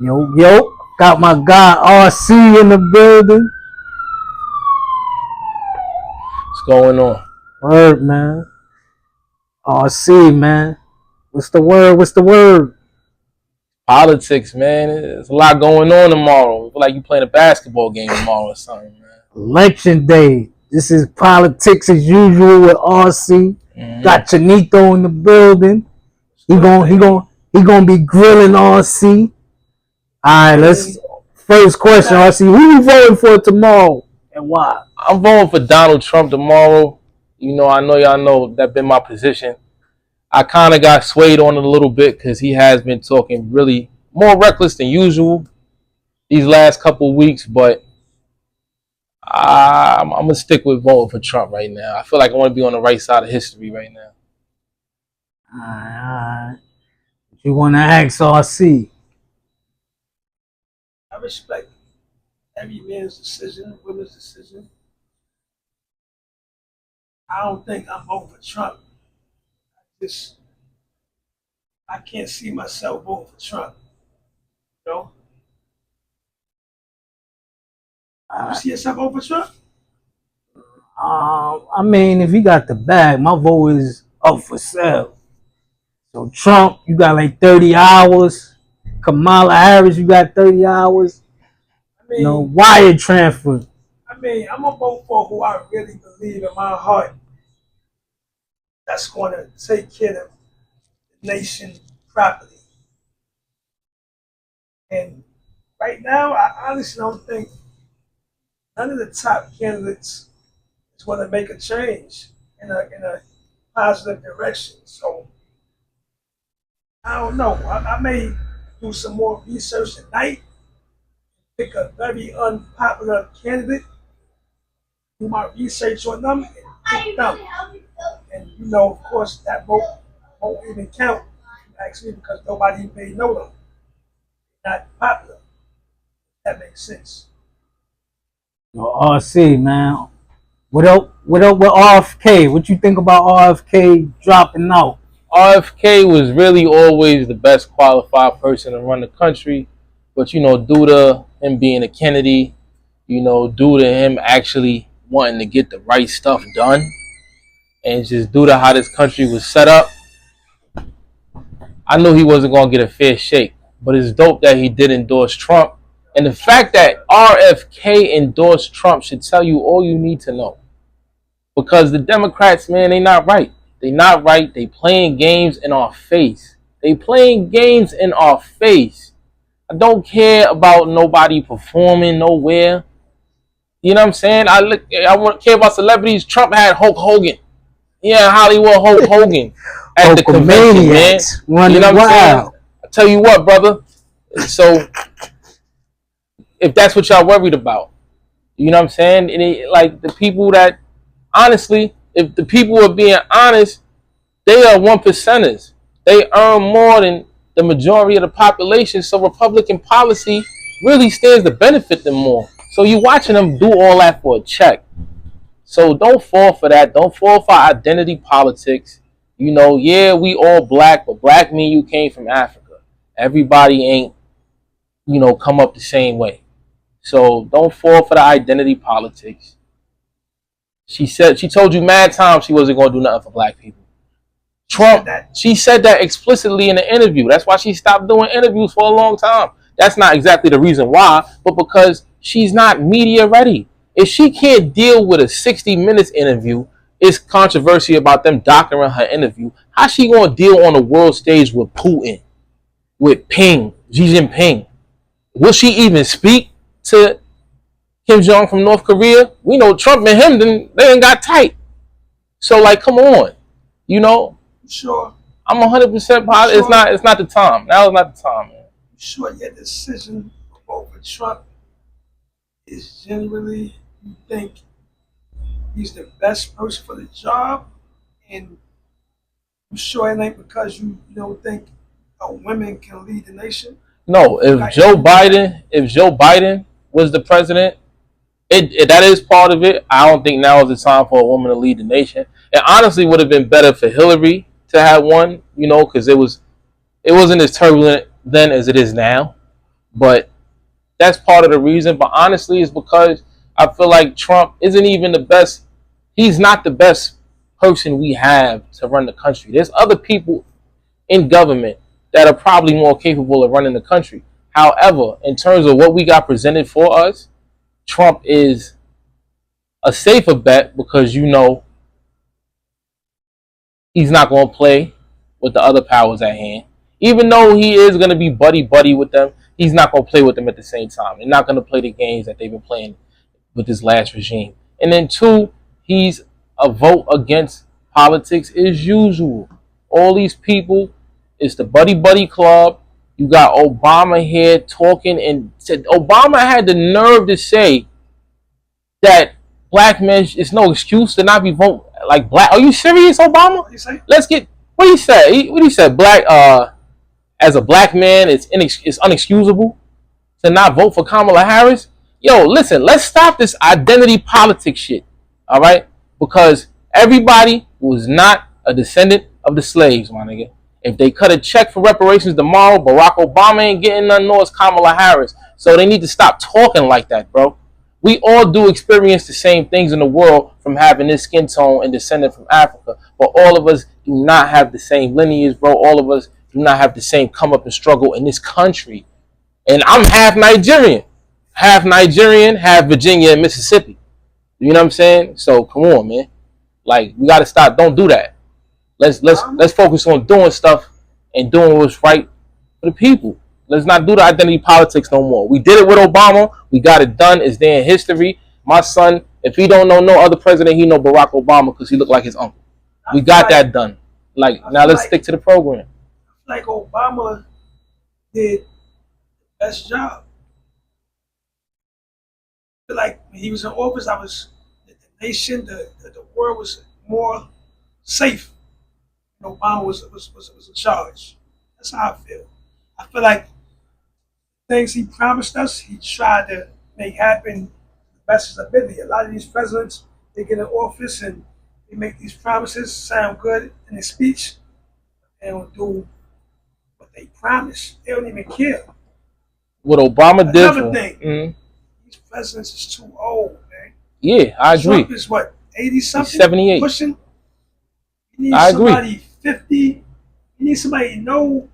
Yo, got my guy RC in the building. What's going on? Word, man. RC, man. What's the word? What's the word? Politics, man. There's a lot going on tomorrow. I feel like you playing a basketball game tomorrow or something, man. Election day. This is politics as usual with RC. Got Chanito in the building. He gonna be grilling RC. All right, let's first question, RC. Who you voting for tomorrow and why? I'm voting for Donald Trump tomorrow. I know y'all know that's been my position. I kind of got swayed on it a little bit because he has been talking really more reckless than usual these last couple of weeks, but I'm going to stick with voting for Trump right now. I feel like I want to be on the right side of history right now. All right. You want to ask RC? I respect every man's decision, women's decision. I don't think I'm voting for Trump. I can't see myself voting for Trump. You know? You see yourself voting for Trump? I mean, if he got the bag, my vote is up for sale. So Trump, you got like 30 hours. Kamala Harris, you got 30 hours. Wire transfer. I'm gonna vote for who I really believe in my heart that's going to take care of the nation properly. And right now, I honestly don't think none of the top candidates is going to make a change in a positive direction. So I don't know. I may do some more research tonight, pick a very unpopular candidate, do my research on them, and pick them. And of course, that vote won't even count, actually, because nobody may know them. Not popular. That makes sense. RC, man. What up with RFK? What you think about RFK dropping out? RFK was really always the best qualified person to run the country, but due to him being a Kennedy, due to him actually wanting to get the right stuff done, and just due to how this country was set up, I knew he wasn't going to get a fair shake. But it's dope that he did endorse Trump. And the fact that RFK endorsed Trump should tell you all you need to know. Because the Democrats, man, they not right. They not right. They playing games in our face. They playing games in our face. I don't care about nobody performing nowhere. You know what I'm saying? I care about celebrities. Trump had Hulk Hogan. Yeah, Hollywood Hulk Hogan at the convention, man. You know what I'm saying? I tell you what, brother. So, if that's what y'all worried about, you know what I'm saying? And like the people that, honestly, if the people are being honest, they are 1%ers. They earn more than the majority of the population. So Republican policy really stands to benefit them more. So you watching them do all that for a check. So don't fall for that. Don't fall for identity politics. Yeah, we all black, but black mean you came from Africa. Everybody ain't, come up the same way. So don't fall for the identity politics. She told you mad times she wasn't going to do nothing for black people. Trump, she said that explicitly in the interview. That's why she stopped doing interviews for a long time. That's not exactly the reason why, but because she's not media ready. If she can't deal with a 60 minutes interview, it's controversy about them doctoring her interview. How's she going to deal on the world stage with Putin, with Xi Jinping? Will she even speak to Kim Jong from North Korea? We know Trump and him, they ain't got tight. So, come on. Sure. I'm 100% positive. Sure. It's not the time. Now is not the time, man. Sure, your decision to vote for Trump is generally, you think he's the best person for the job, and you sure it ain't because you don't think women can lead the nation? No, if Joe Biden was the president, that is part of it. I don't think now is the time for a woman to lead the nation. It honestly would have been better for Hillary to have won, because it wasn't as turbulent then as it is now. But that's part of the reason. But honestly, it's because I feel like Trump isn't even the best. He's not the best person we have to run the country. There's other people in government that are probably more capable of running the country. However, in terms of what we got presented for us, Trump is a safer bet because he's not going to play with the other powers at hand. Even though he is going to be buddy with them, he's not going to play with them at the same time. They're not going to play the games that they've been playing with this last regime. And then two, he's a vote against politics as usual. All these people, it's the buddy club. You got Obama here talking, and said Obama had the nerve to say that black men, it's no excuse to not be vote like black. Are you serious, Obama? What do you say? Let's get what he said. What he said? Black as a black man, it's unexcusable to not vote for Kamala Harris. Yo, listen, let's stop this identity politics shit. All right, because everybody was not a descendant of the slaves, my nigga. If they cut a check for reparations tomorrow, Barack Obama ain't getting none, nor is Kamala Harris. So they need to stop talking like that, bro. We all do experience the same things in the world from having this skin tone and descending from Africa. But all of us do not have the same lineage, bro. All of us do not have the same come up and struggle in this country. And I'm half Nigerian, half Virginia and Mississippi. You know what I'm saying? So come on, man. Like, we gotta stop. Don't do that. Let's focus on doing stuff and doing what's right for the people. Let's not do the identity politics no more. We did it with Obama. We got it done. It's there in history. My son, if he don't know no other president, he know Barack Obama because he looked like his uncle. We got that done. Like, now let's stick to the program. Like Obama did the best job. Like when he was in office, the nation, the world was more safe. Obama was in charge. That's how I feel. I feel like things he promised us, he tried to make happen the best of his ability. A lot of these presidents, they get in office and they make these promises sound good in their speech. They don't do what they promise. They don't even care. What Obama did. Another thing, these presidents is too old, man. Yeah, I agree. Trump is what, 80 something? 78. Pushing. You need somebody 50. You need somebody no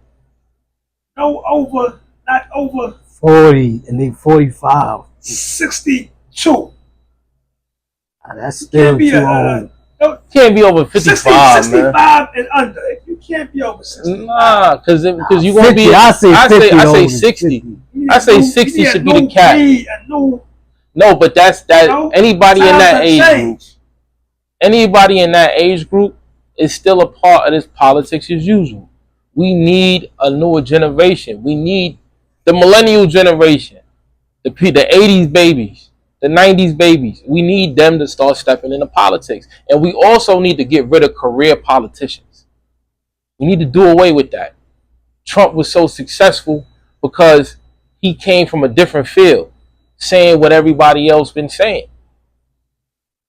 over, not over 40, and they 45. 62. That's still too old. Can't be over 55, 65 man. and under. You can't be over 65. Nah, because you won't be. I say 60. I say 60 should be the cap. No, but that's anybody in that age group. Anybody in that age group is still a part of this politics as usual. We need a newer generation. We need the millennial generation, the 80s babies, the 90s babies. We need them to start stepping into politics. And we also need to get rid of career politicians. We need to do away with that. Trump was so successful because he came from a different field, saying what everybody else been saying.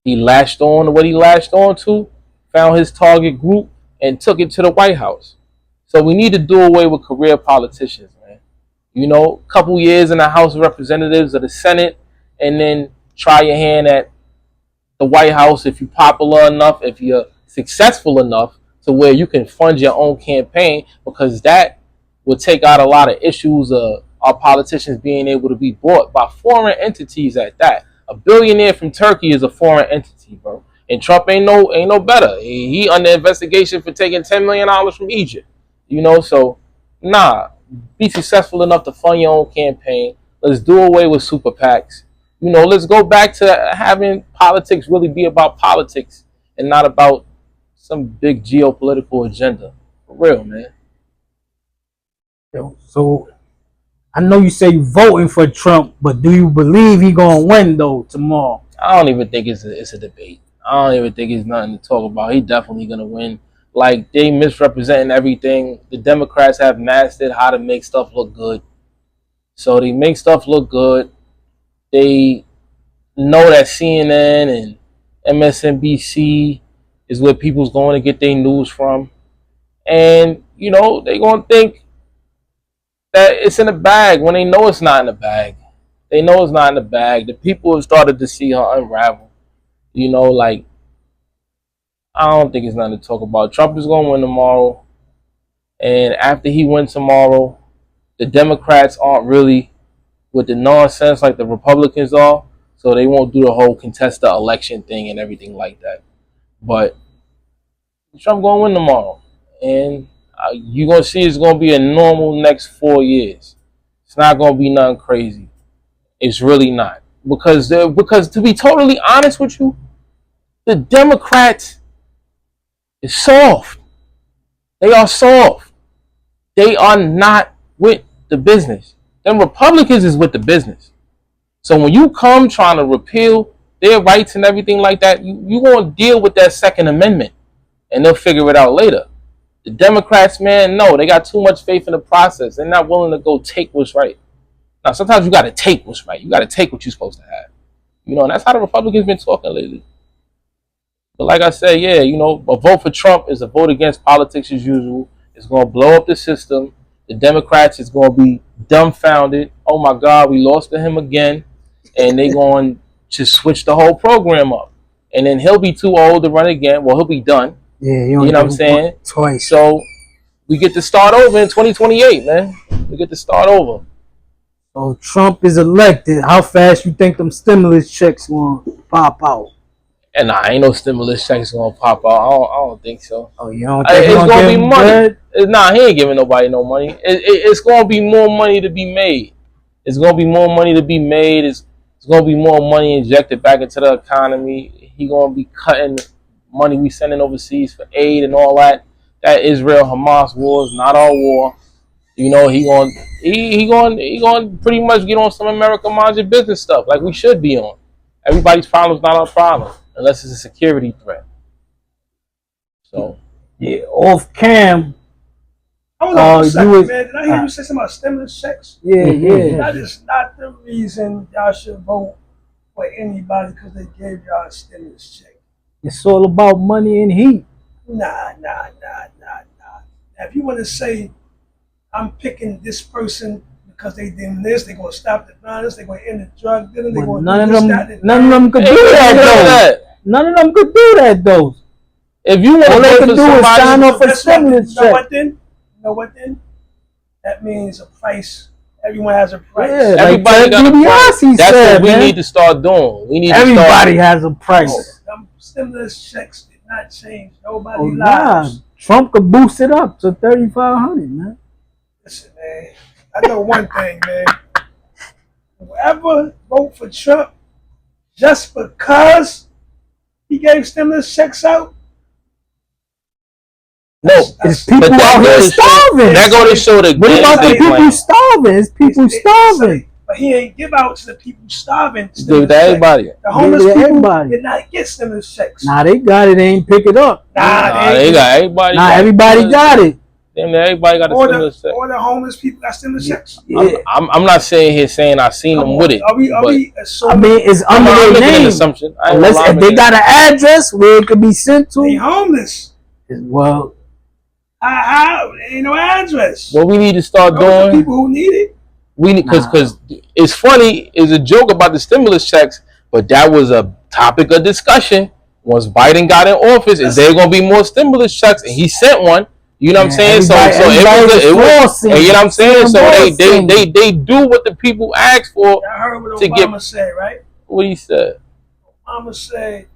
He latched on to what he latched on to, found his target group, and took it to the White House. So we need to do away with career politicians, man. A couple years in the House of Representatives or the Senate, and then try your hand at the White House if you're popular enough, if you're successful enough to where you can fund your own campaign, because that will take out a lot of issues of our politicians being able to be bought by foreign entities at that. A billionaire from Turkey is a foreign entity, bro. And Trump ain't no better. He under investigation for taking $10 million from Egypt. So nah, be successful enough to fund your own campaign. Let's do away with super PACs. Let's go back to having politics really be about politics and not about some big geopolitical agenda. For real, man. So I know you say you voting for Trump, but do you believe he gonna win though tomorrow? I don't even think it's a debate. I don't even think it's nothing to talk about. He definitely gonna win. Like, they misrepresenting everything. The Democrats have mastered how to make stuff look good. So they make stuff look good. They know that CNN and MSNBC is where people's going to get their news from. And, they're going to think that it's in the bag when they know it's not in the bag. They know it's not in the bag. The people have started to see her unravel. You know, like, I don't think it's nothing to talk about. Trump is going to win tomorrow. And after he wins tomorrow, the Democrats aren't really with the nonsense like the Republicans are. So they won't do the whole contest the election thing and everything like that. But Trump going to win tomorrow. And you're going to see it's going to be a normal next 4 years. It's not going to be nothing crazy. It's really not. Because to be totally honest with you, the Democrats is soft. They are soft. They are not with the business. Them Republicans is with the business. So when you come trying to repeal their rights and everything like that, you're going to deal with that Second Amendment. And they'll figure it out later. The Democrats, man, no, they got too much faith in the process. They're not willing to go take what's right. Now, sometimes you got to take what's right. You got to take what you're supposed to have. You know, and that's how the Republicans been talking lately. But like I said, yeah, you know, a vote for Trump is a vote against politics as usual. It's going to blow up the system. The Democrats is going to be dumbfounded. Oh, my God, we lost to him again. And they're going to switch the whole program up. And then he'll be too old to run again. Well, he'll be done. Yeah, you know what I'm saying? Twice. So we get to start over in 2028, man. We get to start over. So Trump is elected. How fast you think them stimulus checks gonna pop out? And nah, ain't no stimulus checks gonna pop out. I don't think so. Oh, you don't think it's gonna be money? Nah, he ain't giving nobody no money. It's gonna be more money to be made. It's gonna be more money to be made. It's gonna be more money injected back into the economy. He gonna be cutting money we sending overseas for aid and all that. That Israel-Hamas war is not our war. You know, he going pretty much get on some America mind your business stuff like we should be on. Everybody's problem is not our problem unless it's a security threat. So yeah, off cam. Hold on a second, man. Did I hear you say something about stimulus checks? Yeah, yeah. That is not the reason y'all should vote for anybody because they gave y'all a stimulus check. It's all about money and heat. Nah. Now, if you want to say, I'm picking this person because they did this, they're going to stop the violence, they're going to end the drug dealing, they're going to do this, that, and none of them could do that, though. None of them could do that, though. If you want all they can do is sign off a stimulus check. You know what then? That means a price. Everyone has a price. Yeah, everybody got a price. That's what we need to start doing. Everybody has a price. Them stimulus checks did not change nobody's lives. Nah. Trump could boost it up to 3,500, man. Listen, man. I know one thing, man. Whoever vote for Trump just because he gave stimulus checks out. No, it's people out here starving. That go to show the. What about the people starving? It's people starving. But he ain't give out to the people starving. Give to everybody. The homeless people did not get stimulus checks. Nah, they got it. They ain't pick it up. Nah, they got everybody. Nah, everybody got it. Damn, everybody got a stimulus check. All the homeless people got stimulus checks. Yeah. I'm not saying here saying I seen them with it. Are we I mean, it's under their name. Assumption. Unless if they got an address where it could be sent to. They homeless. Well, how? Ain't no address. What we need to start doing. People who need it. We need because it's funny. It's a joke about the stimulus checks, but that was a topic of discussion once Biden got in office. Is there going to be more stimulus checks? And he sent one. You know what I'm saying? So it was, and you know what I'm saying? So they do what the people ask for. I heard what Obama said, right? What he said. Obama said,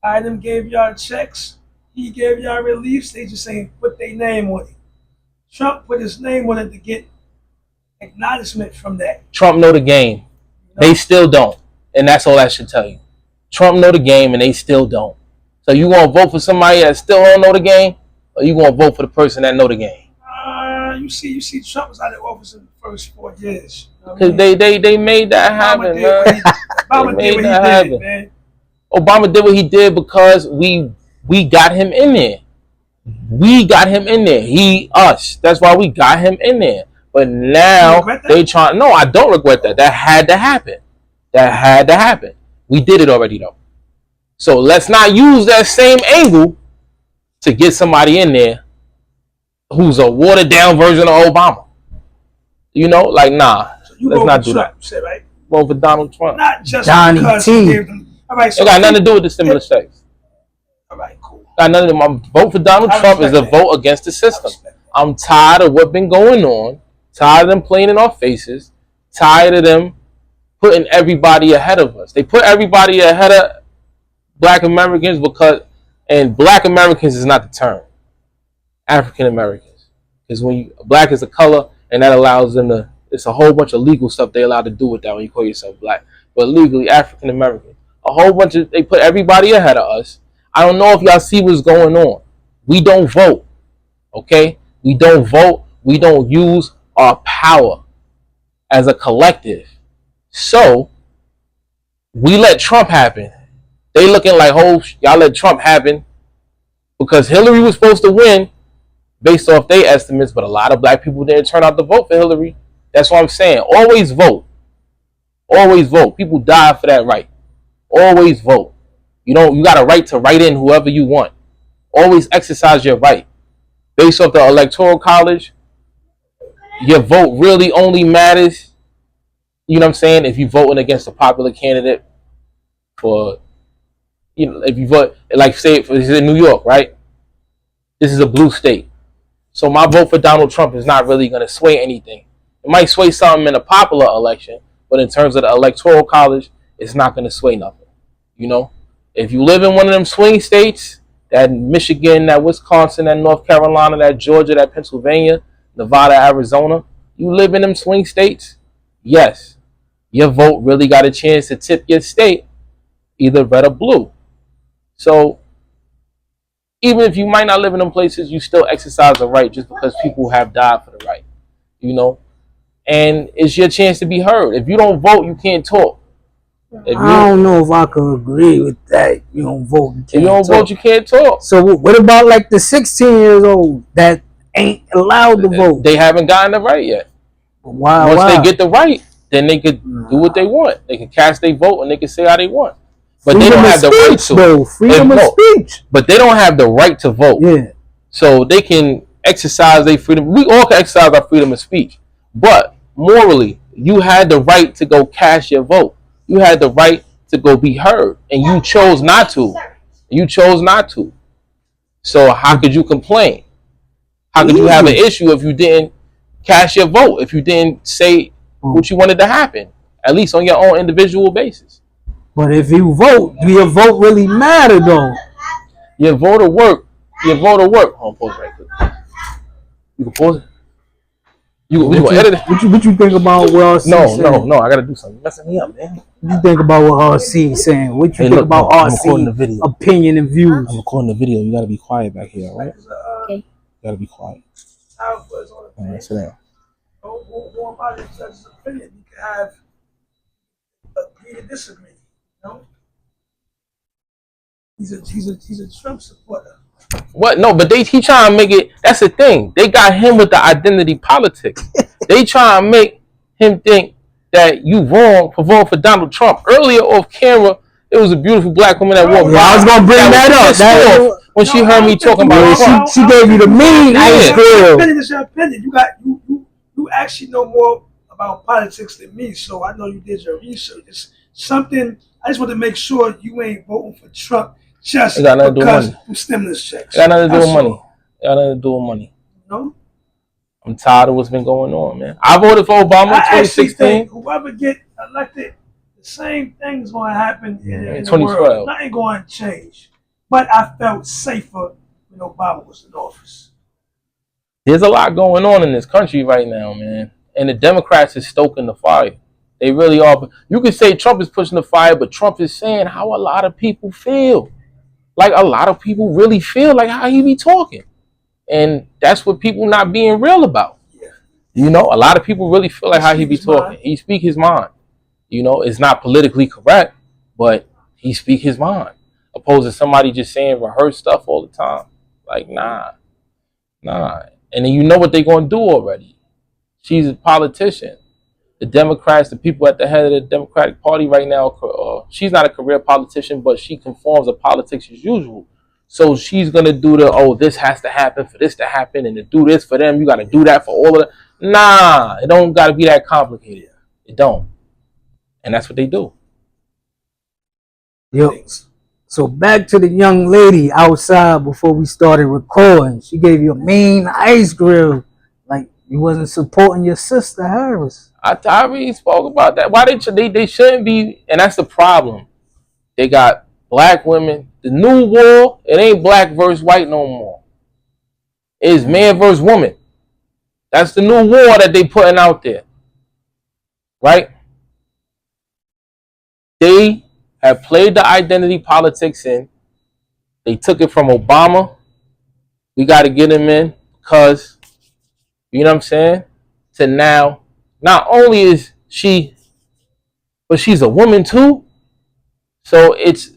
Biden gave y'all checks. He gave y'all reliefs. They just ain't put their name on it. Trump put his name on it to get acknowledgement from that. Trump know the game. You know? They still don't. And that's all that should tell you. Trump know the game and they still don't. So you gonna vote for somebody that still don't know the game? Or you gonna vote for the person that know the game? You see Trump was out of office in the first 4 years. Because they made that happen, man. Obama did what he did, man. Obama did what he did because we got him in there. We got him in there. Us. That's why we got him in there. But now they trying. No, I don't regret that. That had to happen. That had to happen. We did it already though. So let's not use that same angle to get somebody in there who's a watered down version of Obama. You know, like nah. So you let's vote not for do Trump, that. you said, right? Vote for Donald Trump. Not just Johnny because T. he gave them. All right, so It got nothing to do with the stimulus checks. All right, cool. Got nothing to do. My vote for Donald Trump is a vote against the system. I'm tired of what's been going on. Tired of them playing in our faces. Tired of them putting everybody ahead of us. They put everybody ahead of Black Americans and Black Americans is not the term. African Americans, because when Black is a color, and that allows them to. It's a whole bunch of legal stuff they allowed to do with that when you call yourself Black, but legally African Americans. A whole bunch of they put everybody ahead of us. I don't know if y'all see what's going on. We don't vote, okay? We don't vote. We don't use our power as a collective. So we let Trump happen. They looking like, y'all let Trump happen because Hillary was supposed to win based off their estimates, but a lot of Black people didn't turn out to vote for Hillary. That's what I'm saying. Always vote. Always vote. People die for that right. Always vote. You got a right to write in whoever you want. Always exercise your right. Based off the Electoral College, your vote really only matters, you know what I'm saying, if you're voting against a popular candidate for, if you vote, like say, this is in New York, right? This is a blue state. So my vote for Donald Trump is not really going to sway anything. It might sway something in a popular election, but in terms of the Electoral College, it's not going to sway nothing. You know, if you live in one of them swing states, that Michigan, that Wisconsin, that North Carolina, that Georgia, that Pennsylvania, Nevada, Arizona, you live in them swing states, yes, your vote really got a chance to tip your state either red or blue. So even if you might not live in them places, you still exercise a right just because people have died for the right, you know? And it's your chance to be heard. If you don't vote, you can't talk. I don't know if I could agree with that. You don't vote, if you don't vote, you can't talk. So what about like the 16 years old that ain't allowed to vote? They haven't gotten the right yet. Why? Once they get the right, then they could do what they want. They can cast their vote and they can say how they want. But they don't have the right to. Freedom of speech. But they don't have the right to vote. Yeah. So they can exercise their freedom. We all can exercise our freedom of speech. But morally, you had the right to go cast your vote. You had the right to go be heard. And you chose not to. You chose not to. So how could you complain? How could you have an issue if you didn't cast your vote? If you didn't say what you wanted to happen? At least on your own individual basis. But if you vote, do your vote really matter though? Your vote will work. Your vote will work. Hold on, pause right quick. You can pause it. You can edit it. What you think about what RC saying? No. I gotta do something. You're messing me up, man. What you think about what RC saying? What you think about RC opinion and views? I'm recording the video. You gotta be quiet back here, right? Okay. You gotta be quiet. All right, sit down. Go about it, judge's opinion. You can have agree to disagree. You know? He's a Trump supporter. What? No, but he trying to make it. That's the thing. They got him with the identity politics. They trying to make him think that you wrong for voting for Donald Trump. Earlier off camera, it was a beautiful black woman that walked by. I was gonna bring that up. When she heard me talking about Trump, she gave you the mean ice cream. Opinion is your opinion. You actually know more about politics than me, so I know you did your research. It's something. I just want to make sure you ain't voting for Trump just because of stimulus checks. It got nothing to do with money. It got nothing to do with money. No? I'm tired of what's been going on, man. I voted for Obama in 2016. Whoever get elected, the same thing's going to happen in 2012. Nothing going to change. But I felt safer when Obama was in office. There's a lot going on in this country right now, man. And the Democrats is stoking the fire. They really are. You could say Trump is pushing the fire, but Trump is saying how a lot of people feel. Like a lot of people really feel like how he be talking. And that's what people not being real about. Yeah. You know, a lot of people really feel like how he be talking. He speak his mind. You know, it's not politically correct, but he speak his mind. Opposed to somebody just saying rehearsed stuff all the time. Like, nah. And then you know what they're going to do already. She's a politician. The Democrats, the people at the head of the Democratic Party right now, she's not a career politician, but she conforms to politics as usual. So she's going to do this has to happen for this to happen, and to do this for them, you got to do that for all of them. Nah, it don't got to be that complicated. It don't. And that's what they do. Yo, so back to the young lady outside before we started recording. She gave you a mean ice grill. Like you wasn't supporting your sister Harris. I already spoke about that. Why they shouldn't be, and that's the problem. They got black women. The new war, it ain't black versus white no more. It's man versus woman. That's the new war that they putting out there. Right? They have played the identity politics in. They took it from Obama. We got to get him in because, you know what I'm saying? To now, not only is she, but she's a woman too. So it's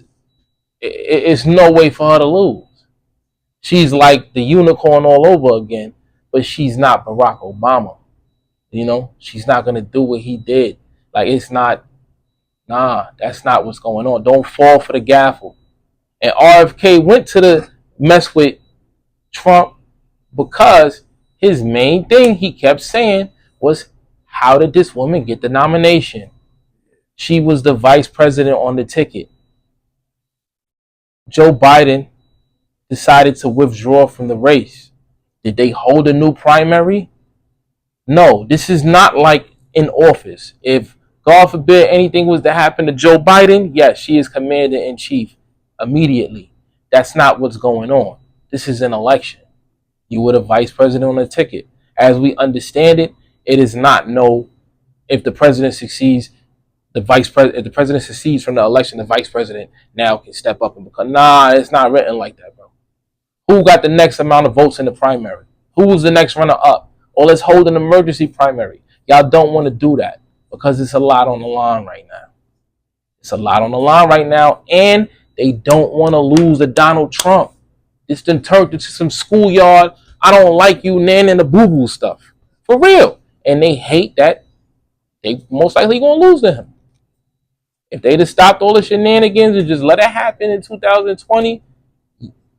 no way for her to lose. She's like the unicorn all over again, but she's not Barack Obama. You know, she's not gonna do what he did. Like it's not, nah, that's not what's going on. Don't fall for the gaffle. And RFK went to the mess with Trump because his main thing he kept saying was, how did this woman get the nomination? She was the vice president on the ticket. Joe Biden decided to withdraw from the race. Did they hold a new primary? No, this is not like in office. If, God forbid, anything was to happen to Joe Biden, yes, she is commander in chief immediately. That's not what's going on. This is an election. You were the vice president on the ticket. As we understand it, it is not no, if the president succeeds, if the president succeeds from the election, the vice president now can step up and become. Nah, it's not written like that, bro. Who got the next amount of votes in the primary? Who was the next runner up? Or let's hold an emergency primary. Y'all don't want to do that because it's a lot on the line right now. It's a lot on the line right now, and they don't want to lose to Donald Trump. It's been turned into some schoolyard, I don't like you, nan, and the boo-boo stuff. For real. And they hate that. They most likely going to lose to him. If they'd have stopped all the shenanigans and just let it happen in 2020,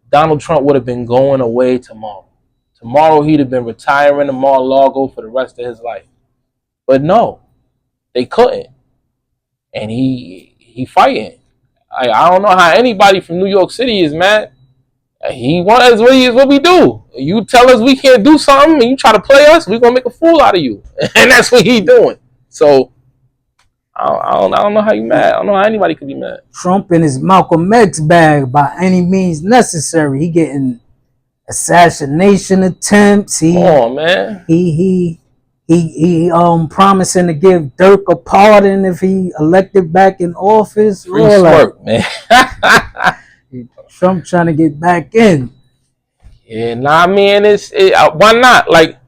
Donald Trump would have been going away tomorrow. Tomorrow he'd have been retiring to Mar-a-Lago for the rest of his life. But no, they couldn't. And he fighting. I don't know how anybody from New York City is mad. He wants what we do. You tell us we can't do something and you try to play us, we're going to make a fool out of you. And that's what he's doing. So I don't know how you mad. I don't know how anybody could be mad. Trump in his Malcolm X bag by any means necessary. He getting assassination attempts. Come on, man. He promising to give Dirk a pardon if he elected back in office. Free smirk, man. Trump trying to get back in. Yeah, nah, man. Why not? Like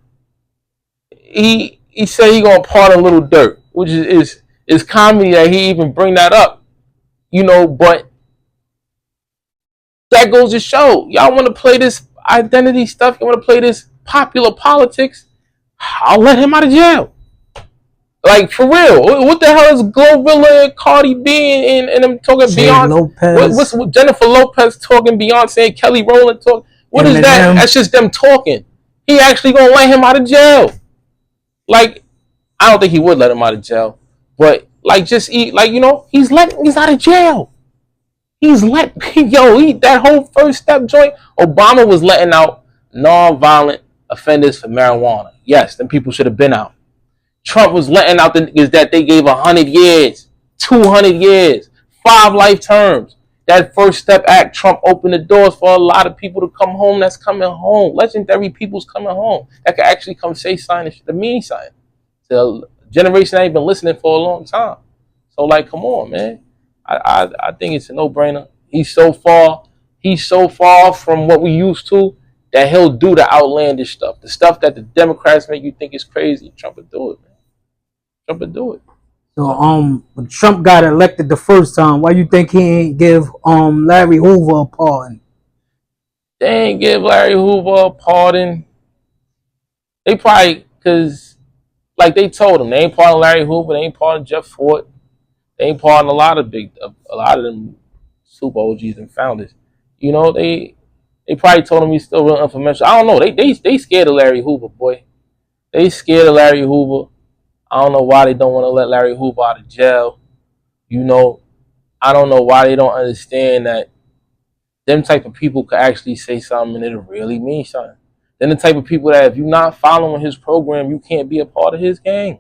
he said he gonna pardon little Dirk, which is comedy that he even bring that up, you know. But that goes to show y'all want to play this identity stuff. You want to play this popular politics. I'll let him out of jail. Like, for real. What the hell is Glorilla and Cardi B and them talking Beyonce? What's Jennifer Lopez talking, Beyonce and Kelly Rowland talking? What is that? That's just them talking. He actually gonna let him out of jail. Like, I don't think he would let him out of jail. But, like, just eat, like, you know, he's out of jail. That whole first step joint, Obama was letting out non-violent offenders for marijuana. Yes, them people should have been out. Trump was letting out is that they gave 100 years, 200 years, 5 life terms. That First Step Act, Trump opened the doors for a lot of people to come home. That's coming home. Legendary people's coming home. That could actually come say sign the mean sign. The generation that ain't been listening for a long time. So, like, come on, man. I think it's a no-brainer. He's so far from what we used to that he'll do the outlandish stuff. The stuff that the Democrats make you think is crazy. Trump will do it, man. Trump will do it. So when Trump got elected the first time, why you think he ain't give Larry Hoover a pardon? They ain't give Larry Hoover a pardon. They probably, because like they told him, they ain't pardon Larry Hoover, they ain't pardon Jeff Fort, they ain't pardon a lot of them super OGs and founders. You know, they probably told him he's still real influential. I don't know. They scared of Larry Hoover, boy. They scared of Larry Hoover. I don't know why they don't want to let Larry Hoover out of jail. You know, I don't know why they don't understand that them type of people could actually say something and it'll really mean something. Then the type of people that if you're not following his program, you can't be a part of his gang.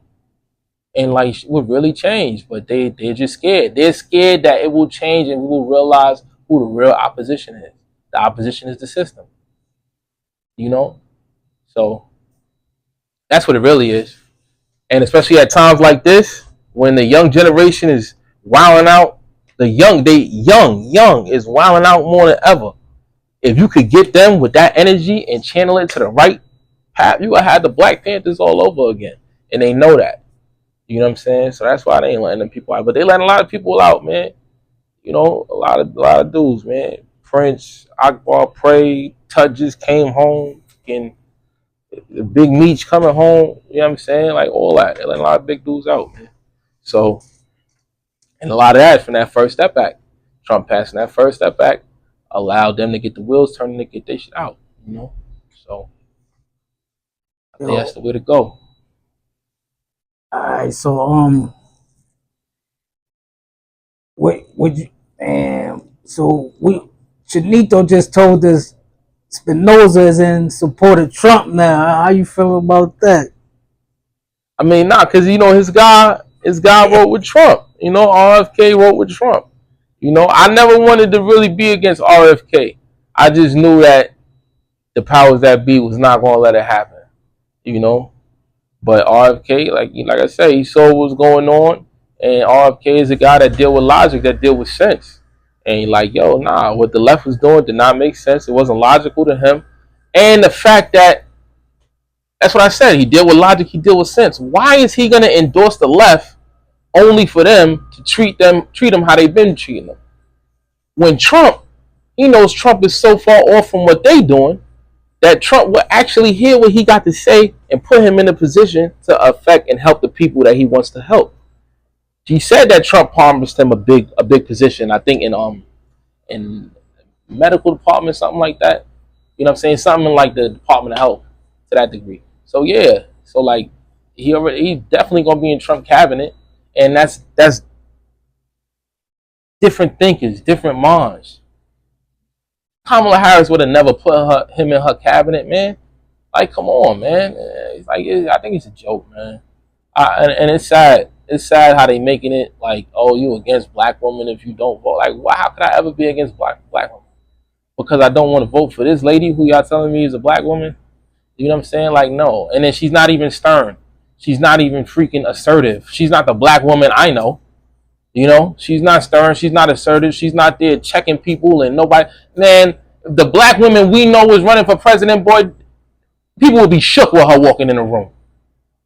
And like would really change. But they're just scared. They're scared that it will change and we will realize who the real opposition is. The opposition is the system. You know? So that's what it really is. And especially at times like this, when the young generation is wilding out, young is wilding out more than ever. If you could get them with that energy and channel it to the right path, you would have the Black Panthers all over again. And they know that. You know what I'm saying? So that's why they ain't letting them people out. But they letting a lot of people out, man. You know, a lot of dudes, man. Prince, Akbar, Prey, Tut just came home, and the Big Meech coming home. You know what I'm saying? Like all that. They letting a lot of big dudes out, man. So, and a lot of that from that First Step Act. Trump passing that First Step Act allowed them to get the wheels turning to get their shit out. You know? So I think that's the way to go. Alright, so what you so we Chinito just told us Spinoza is in support of Trump now. How you feel about that? I mean, because you know his guy wrote with Trump. You know, RFK wrote with Trump. You know, I never wanted to really be against RFK. I just knew that the powers that be was not going to let it happen. You know, but RFK, like I say, he saw what was going on, and RFK is a guy that deal with logic, that deal with sense. And he like, yo, nah, what the left was doing did not make sense. It wasn't logical to him. And the fact that's what I said. He deal with logic, he deal with sense. Why is he gonna endorse the left only for them to treat them how they've been treating them? When Trump, he knows Trump is so far off from what they doing that Trump will actually hear what he got to say and put him in a position to affect and help the people that he wants to help. He said that Trump promised him a big position, I think in medical department, something like that. You know what I'm saying? Something like the Department of Health to that degree. So yeah. So like he's definitely gonna be in Trump cabinet, and that's different thinkers, different minds. Kamala Harris would have never put him in her cabinet, man. Like, come on, man. It's like I think it's a joke, man. And it's sad. It's sad how they making it like, oh, you against black women if you don't vote. Like, why? How could I ever be against black women? Because I don't want to vote for this lady who y'all telling me is a black woman. You know what I'm saying? Like, no. And then she's not even stern. She's not even freaking assertive. She's not the black woman I know. You know, she's not stern. She's not assertive. She's not there checking people and nobody. Man, the black women we know is running for president, boy, people would be shook with her walking in the room.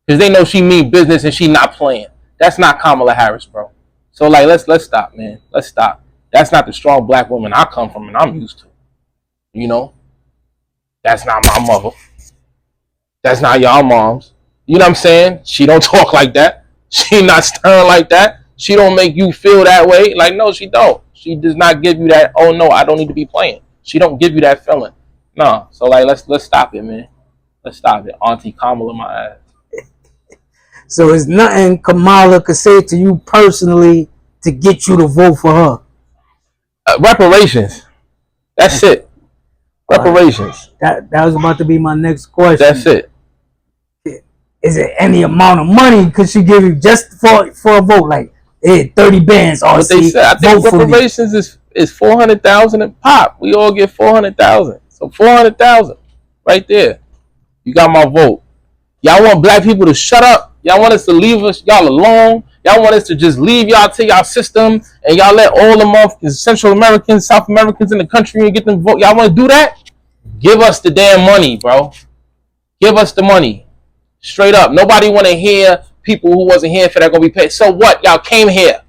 Because they know she mean business and she not playing. That's not Kamala Harris, bro. So, like, let's stop, man. Let's stop. That's not the strong black woman I come from and I'm used to. You know? That's not my mother. That's not y'all moms. You know what I'm saying? She don't talk like that. She not stern like that. She don't make you feel that way. Like, no, she don't. She does not give you that, oh, no, I don't need to be playing. She don't give you that feeling. No. So, like, let's stop it, man. Let's stop it. Auntie Kamala, my ass. So it's nothing Kamala could say to you personally to get you to vote for her. Reparations. That's it. Reparations. That was about to be my next question. That's it. Is it any amount of money could she give you just for a vote? Like, hey, 30 bands. What they said, I think reparations is 400,000 a pop. We all get 400,000. So 400,000 right there. You got my vote. Y'all want black people to shut up? Y'all want us to leave y'all alone? Y'all want us to just leave y'all to y'all system and y'all let all the Central Americans, South Americans in the country and get them vote? Y'all want to do that? Give us the damn money, bro. Give us the money. Straight up. Nobody want to hear people who wasn't here for that going to be paid. So what? Y'all came here.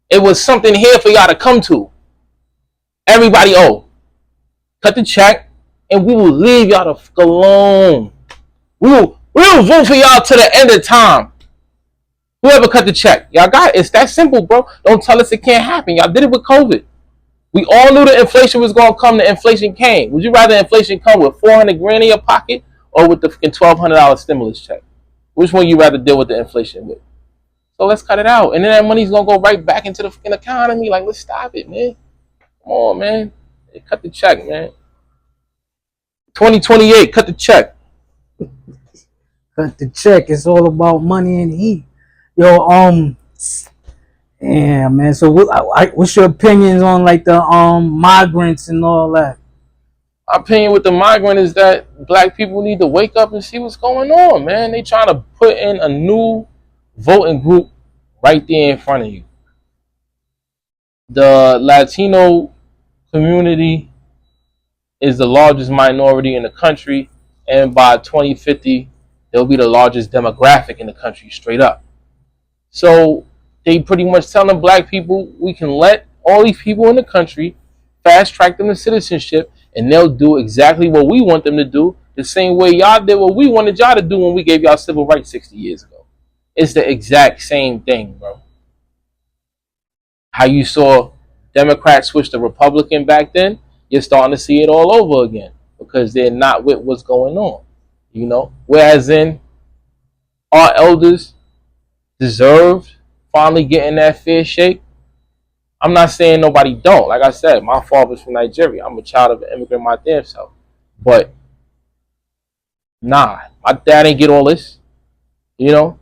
It was something here for y'all to come to. Everybody cut the check and we will leave y'all the fuck alone. We'll vote for y'all to the end of time. Whoever cut the check. Y'all got it. It's that simple, bro. Don't tell us it can't happen. Y'all did it with COVID. We all knew the inflation was going to come. The inflation came. Would you rather inflation come with 400 grand in your pocket or with the fucking $1,200 stimulus check? Which one you rather deal with the inflation with? So let's cut it out, and then that money's gonna go right back into the fucking economy. Like, let's stop it, man. Come on, man. Cut the check, man. 2028, cut the check. Cut the check. It's all about money and heat. Yo, yeah, man. So what's your opinions on like the migrants and all that? My opinion with the migrant is that black people need to wake up and see what's going on, man. They trying to put in a new voting group right there in front of you. The Latino community is the largest minority in the country, and by 2050, they'll be the largest demographic in the country, straight up. So they pretty much telling black people, we can let all these people in the country fast track them to citizenship, and they'll do exactly what we want them to do, the same way y'all did what we wanted y'all to do when we gave y'all civil rights 60 years ago. It's the exact same thing, bro. How you saw Democrats switch to Republican back then, you're starting to see it all over again because they're not with what's going on, you know. Whereas in our elders deserved finally getting that fair shake. I'm not saying nobody don't. Like I said, my father's from Nigeria. I'm a child of an immigrant my damn self. But nah, my dad ain't get all this, you know.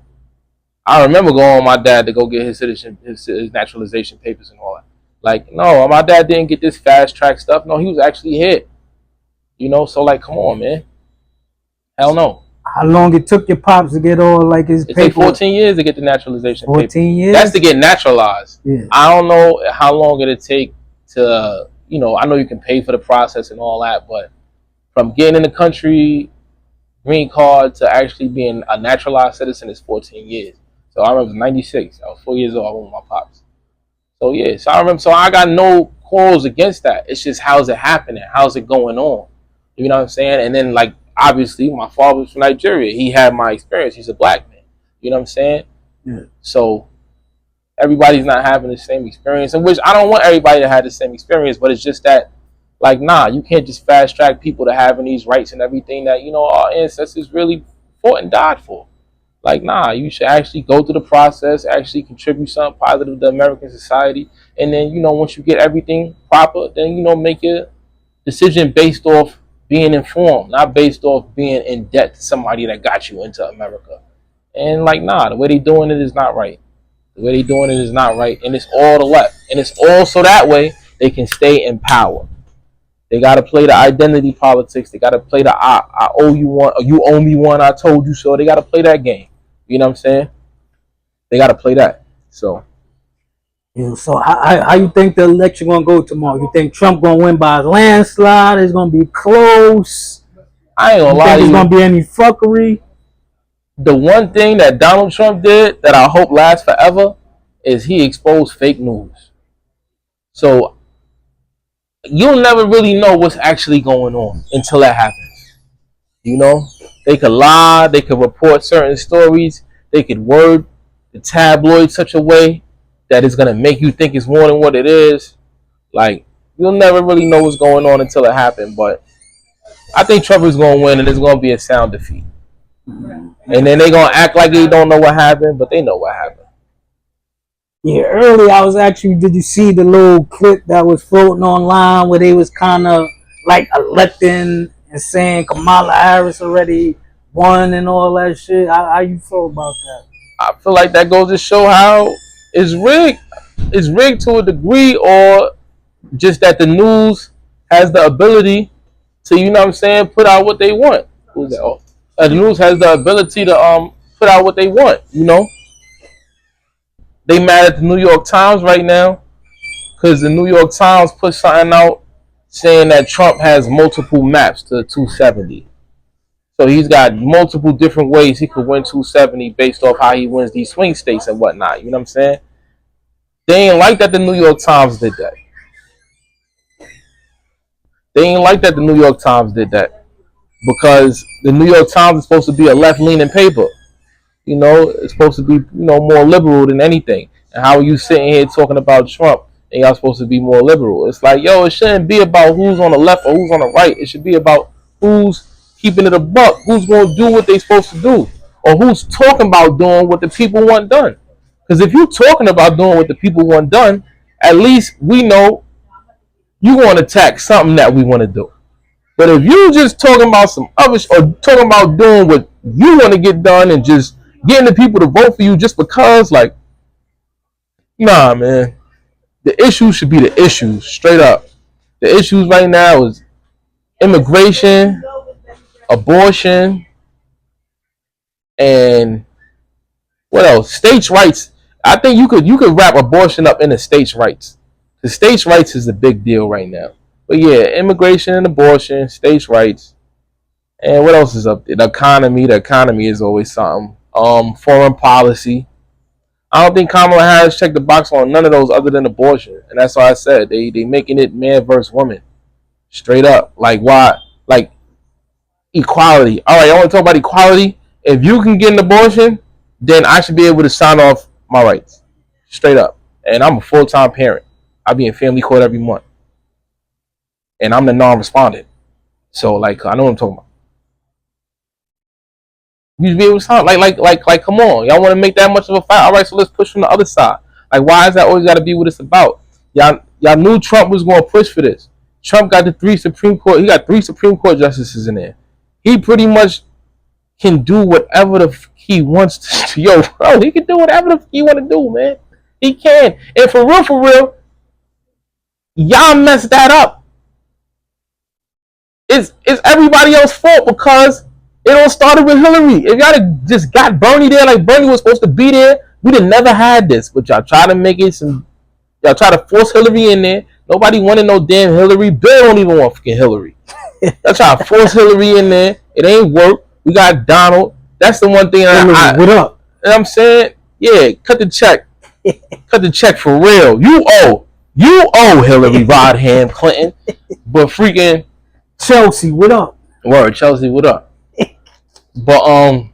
I remember going with my dad to go get his naturalization papers and all that. Like, no, my dad didn't get this fast track stuff. No, he was actually here. You know, so like, come on, man. Hell no. How long it took your pops to get all like his paper? It takes 14 years to get the naturalization 14 paper. Years? That's to get naturalized. Yeah. I don't know how long it'll take to, you know, I know you can pay for the process and all that, but from getting in the country, green card, to actually being a naturalized citizen is 14 years. So I remember 96. I was 4 years old. I went with my pops. So yeah, so I remember. So I got no quarrels against that. It's just, how's it happening? How's it going on? You know what I'm saying? And then, like, obviously, my father was from Nigeria. He had my experience. He's a black man. You know what I'm saying? Yeah. So everybody's not having the same experience, in which I don't want everybody to have the same experience. But it's just that, like, nah, you can't just fast track people to having these rights and everything that, you know, our ancestors really fought and died for. Like, nah, you should actually go through the process, actually contribute something positive to American society. And then, you know, once you get everything proper, then, you know, make a decision based off being informed, not based off being in debt to somebody that got you into America. And, like, nah, the way they doing it is not right. The way they doing it is not right. And it's all the left. And it's all so that way they can stay in power. They got to play the identity politics. They got to play the I owe you one, or you owe me one, I told you so. They got to play that game. You know what I'm saying? They got to play that. So, yeah, so how you think the election gonna go tomorrow? You think Trump gonna win by a landslide? It's gonna be close. I ain't gonna lie to you. There's gonna be any fuckery? The one thing that Donald Trump did that I hope lasts forever is he exposed fake news. So you'll never really know what's actually going on until that happens. You know, they could lie, they could report certain stories, they could word the tabloid such a way that it's gonna make you think it's more than what it is. Like, you'll never really know what's going on until it happens. But I think Trump is gonna win, and it's gonna be a sound defeat. And then they gonna act like they don't know what happened, but they know what happened. Yeah, earlier I was actually, did you see the little clip that was floating online where they was kind of like electing and saying Kamala Harris already won and all that shit? How you feel about that? I feel like that goes to show how it's rigged. It's rigged to a degree, or just that the news has the ability to, you know what I'm saying, put out what they want. Who's that? Oh, the news has the ability to put out what they want, you know? They mad at the New York Times right now because the New York Times put something out saying that Trump has multiple maps to 270. So he's got multiple different ways he could win 270 based off how he wins these swing states and whatnot. You know what I'm saying? They ain't like that the New York Times did that. They ain't like that the New York Times did that. Because the New York Times is supposed to be a left-leaning paper. You know, it's supposed to be, you know, more liberal than anything. And how are you sitting here talking about Trump and y'all supposed to be more liberal? It's like, yo, it shouldn't be about who's on the left or who's on the right. It should be about who's keeping it a buck, who's going to do what they're supposed to do, or who's talking about doing what the people want done. Because if you're talking about doing what the people want done, at least we know you want to attack something that we want to do. But if you just talking about some other or talking about doing what you want to get done and just getting the people to vote for you just because, like, nah, man. The issues should be the issues, straight up. The issues right now is immigration, abortion, and what else? States' rights. I think you could wrap abortion up into states' rights. The states' rights is the big deal right now. But yeah, immigration and abortion, states' rights, and what else is up there? The economy. The economy is always something. Foreign policy. I don't think Kamala Harris checked the box on none of those other than abortion, and that's why I said they making it man versus woman, straight up. Like why? Like equality. All right, I want to talk about equality. If you can get an abortion, then I should be able to sign off my rights, straight up. And I'm a full-time parent. I be in family court every month, and I'm the non-respondent. So like I know what I'm talking about. You should be able to sign like come on, y'all want to make that much of a fight? All right, so let's push from the other side. Like why is that always got to be what it's about? Y'all knew Trump was going to push for this. Trump got the 3 Supreme Court. He got 3 Supreme Court justices in there. He pretty much can do whatever the he wants to. Yo, bro, he can do whatever the he want to do, man. He can. And for real, y'all messed that up. It's everybody else's fault because it all started with Hillary. If y'all had just got Bernie there like Bernie was supposed to be there, we'd have never had this. But y'all try to make it some. Y'all try to force Hillary in there. Nobody wanted no damn Hillary. Bill don't even want fucking Hillary. Y'all try to force Hillary in there. It ain't work. We got Donald. That's the one thing. What up? And I'm saying, yeah, cut the check. Cut the check for real. You owe Hillary Rodham Clinton. But freaking Chelsea, what up? Word, Chelsea, what up? But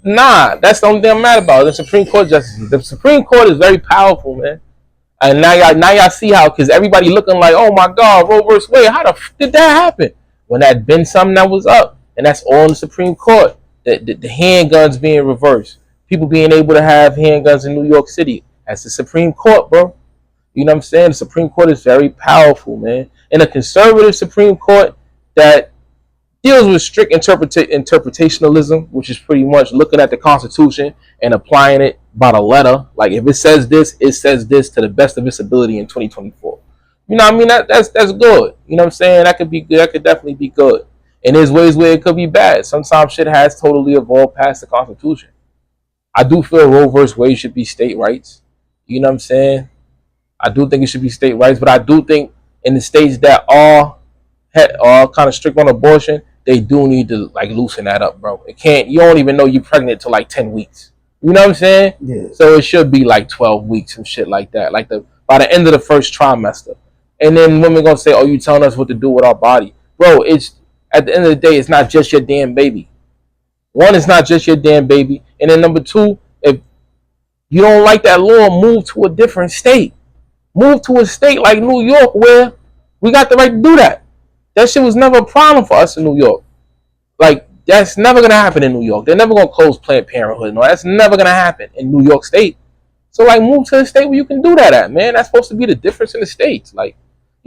nah, that's the only thing I'm mad about. The Supreme Court justices. The Supreme Court is very powerful, man. And now y'all see how, because everybody looking like, oh my God, Roe versus Wade. How the did that happen? When that been something that was up, and that's all in the Supreme Court. The handguns being reversed, people being able to have handguns in New York City. That's the Supreme Court, bro. You know what I'm saying? The Supreme Court is very powerful, man. And a conservative Supreme Court that deals with strict interpretationalism, which is pretty much looking at the Constitution and applying it by the letter. Like if it says this to the best of its ability in 2024. You know what I mean? That's good. You know what I'm saying? That could be good. That could definitely be good. And there's ways where it could be bad. Sometimes shit has totally evolved past the Constitution. I do feel Roe versus Wade should be state rights. You know what I'm saying? I do think it should be state rights, but I do think in the states that are kind of strict on abortion, they do need to like loosen that up, bro. It can't. You don't even know you're pregnant till like 10 weeks. You know what I'm saying? Yeah. So it should be like 12 weeks and shit like that. Like by the end of the first trimester. And then women gonna say, "Oh, you telling us what to do with our body, bro?" It's at the end of the day, it's not just your damn baby. One, it's not just your damn baby, and then number two, if you don't like that law, move to a different state. Move to a state like New York where we got the right to do that. That shit was never a problem for us in New York. Like that's never gonna happen in New York. They're never gonna close Planned Parenthood. No, that's never gonna happen in New York State. So like, move to a state where you can do that at, man. That's supposed to be the difference in the states. Like.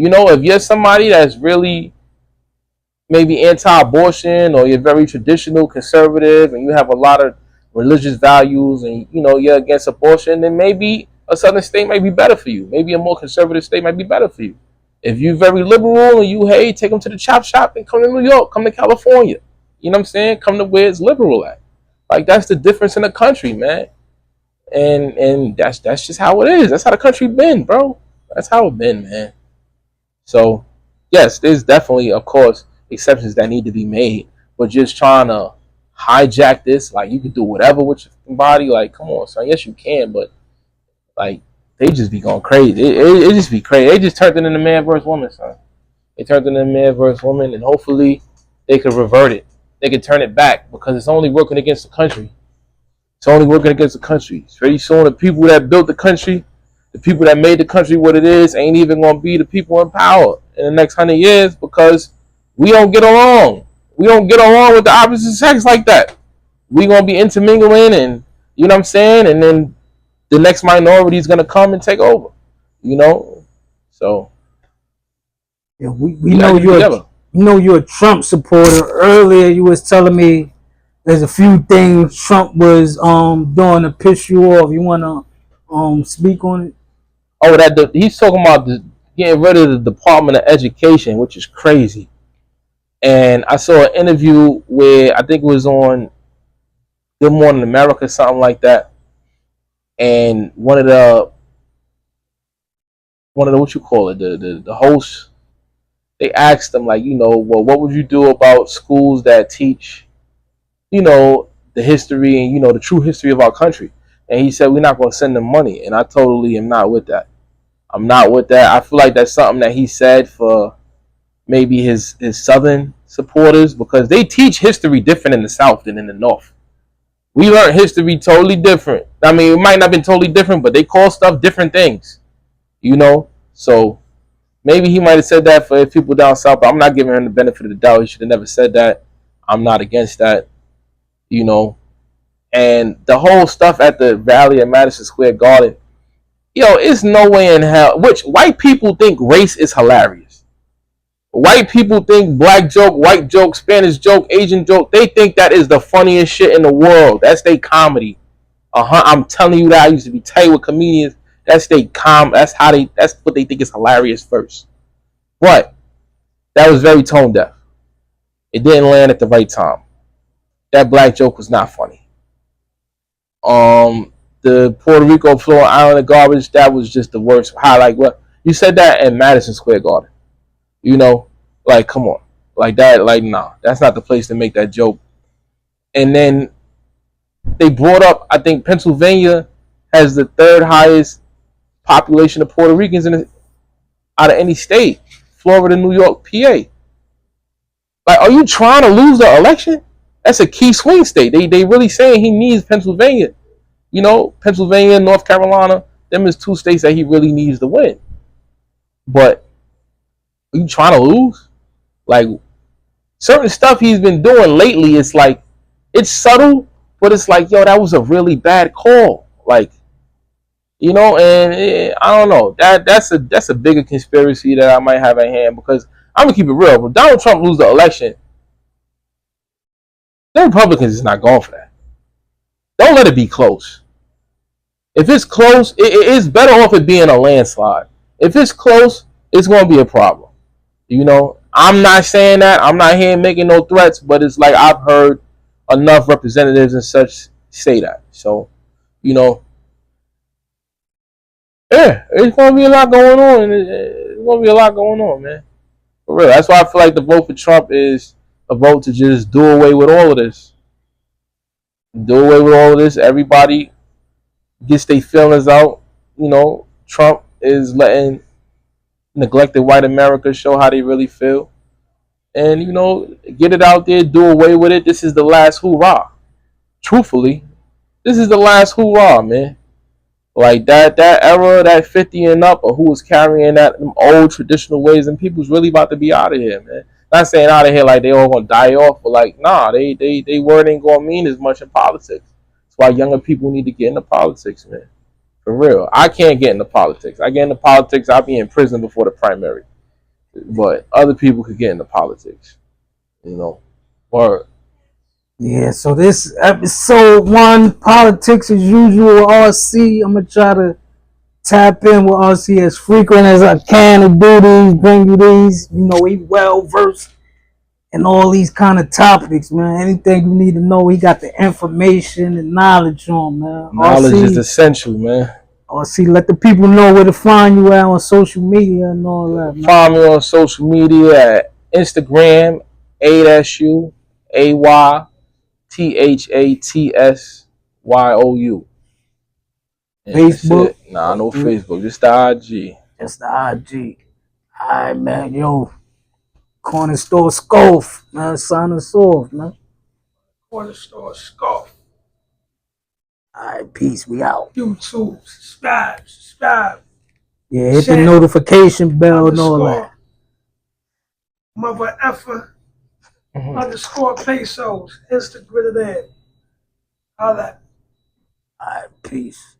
You know, if you're somebody that's really maybe anti-abortion or you're very traditional, conservative, and you have a lot of religious values and, you know, you're against abortion, then maybe a southern state might be better for you. Maybe a more conservative state might be better for you. If you're very liberal and you, hey, take them to the chop shop and come to New York, come to California. You know what I'm saying? Come to where it's liberal at. Like, that's the difference in the country, man. And that's just how it is. That's how the country been, bro. That's how it been, man. So, yes, there's definitely, of course, exceptions that need to be made. But just trying to hijack this, like, you can do whatever with your body. Like, come on, son. Yes, you can. But, like, they just be going crazy. It just be crazy. They just turned it into man versus woman, son. They turned it into man versus woman. And hopefully they could revert it. They could turn it back. Because it's only working against the country. It's only working against the country. It's very soon the people that built the country, the people that made the country what it is, ain't even going to be the people in power in the next 100 years because We don't get along. We don't get along with the opposite sex like that. We gonna be intermingling, and you know what I'm saying, and then the next minority is gonna come and take over. You know, so Yeah, we we gotta know get it together. you're a Trump supporter. Earlier, you was telling me there's a few things Trump was doing to piss you off. You wanna speak on it? Oh, he's talking about getting rid of the Department of Education, which is crazy. And I saw an interview where I think it was on Good Morning America, something like that. And one of the what you call it, the hosts, they asked him, like, well, what would you do about schools that teach, the history and the true history of our country? And he said, we're not going to send them money. And I totally am not with that. I'm not with that. I feel like that's something that he said for maybe his southern supporters, because they teach history different in the South than in the North. We learn history totally different. I mean, it might not have been totally different, but they call stuff different things, So maybe he might have said that for people down south, but I'm not giving him the benefit of the doubt. He should have never said that. I'm not against that, you know. And the whole stuff at the rally at Madison Square Garden, it's no way in hell. Which white people think race is hilarious. White people think black joke, white joke, Spanish joke, Asian joke. They think that is the funniest shit in the world. That's their comedy. I'm telling you that. I used to be tight with comedians. That's That's what they think is hilarious first. But that was very tone deaf. It didn't land at the right time. That black joke was not funny. The Puerto Rico floor island of garbage, that was just the worst highlight. Well, you said that at Madison Square Garden. Like, come on. Like that, like, nah. That's not the place to make that joke. And then they brought up, I think Pennsylvania has the third highest population of Puerto Ricans out of any state. Florida, New York, PA. Like, are you trying to lose the election? That's a key swing state. They really saying he needs Pennsylvania. Pennsylvania, North Carolina, them is two states that he really needs to win. But are you trying to lose? Like, certain stuff he's been doing lately, it's like, it's subtle, but it's like, yo, that was a really bad call. Like, and I don't know. That's a bigger conspiracy that I might have at hand, because I'm gonna keep it real. When Donald Trump lose the election, the Republicans is not going for that. Don't let it be close. If it's close, it's better off it being a landslide. If it's close, it's going to be a problem. I'm not saying that. I'm not here making no threats, but it's like I've heard enough representatives and such say that. So, yeah, it's going to be a lot going on. It's going to be a lot going on, man. For real. That's why I feel like the vote for Trump is a vote to just do away with all of this. Do away with all of this. Everybody gets their feelings out. Trump is letting neglected white America show how they really feel. And, get it out there, do away with it. This is the last hoorah. Truthfully, this is the last hoorah, man. Like that era, that 50 and up, or who was carrying that them old traditional ways, and people's really about to be out of here, man. Not saying out of here like they all gonna die off, but like, nah, they word ain't gonna mean as much in politics. That's why younger people need to get into politics, man. For real. I can't get into politics. I get into politics, I'll be in prison before the primary. But other people could get into politics. Or Yeah, so this episode 1, Politics as Usual, RC. I'm going to try to tap in with RC as frequent as I can to do these, bring you these. He's well versed in all these kind of topics, man. Anything you need to know, he got the information and knowledge on, man. knowledge RC, is essential, man. RC, let the people know where to find you at on social media and all that, man. Find me on social media at Instagram, ASUAYTHATSYOU. Facebook? Nah, no Facebook, just the IG. Just the IG. Alright, man. Yo, Corner Store Scoff, man. Sign us off, man. Corner Store Scoff. Alright, peace. We out. YouTube, subscribe. Yeah, hit the notification bell and all that. Mother effer underscore pesos. Insta gritter in. All that. All right, peace.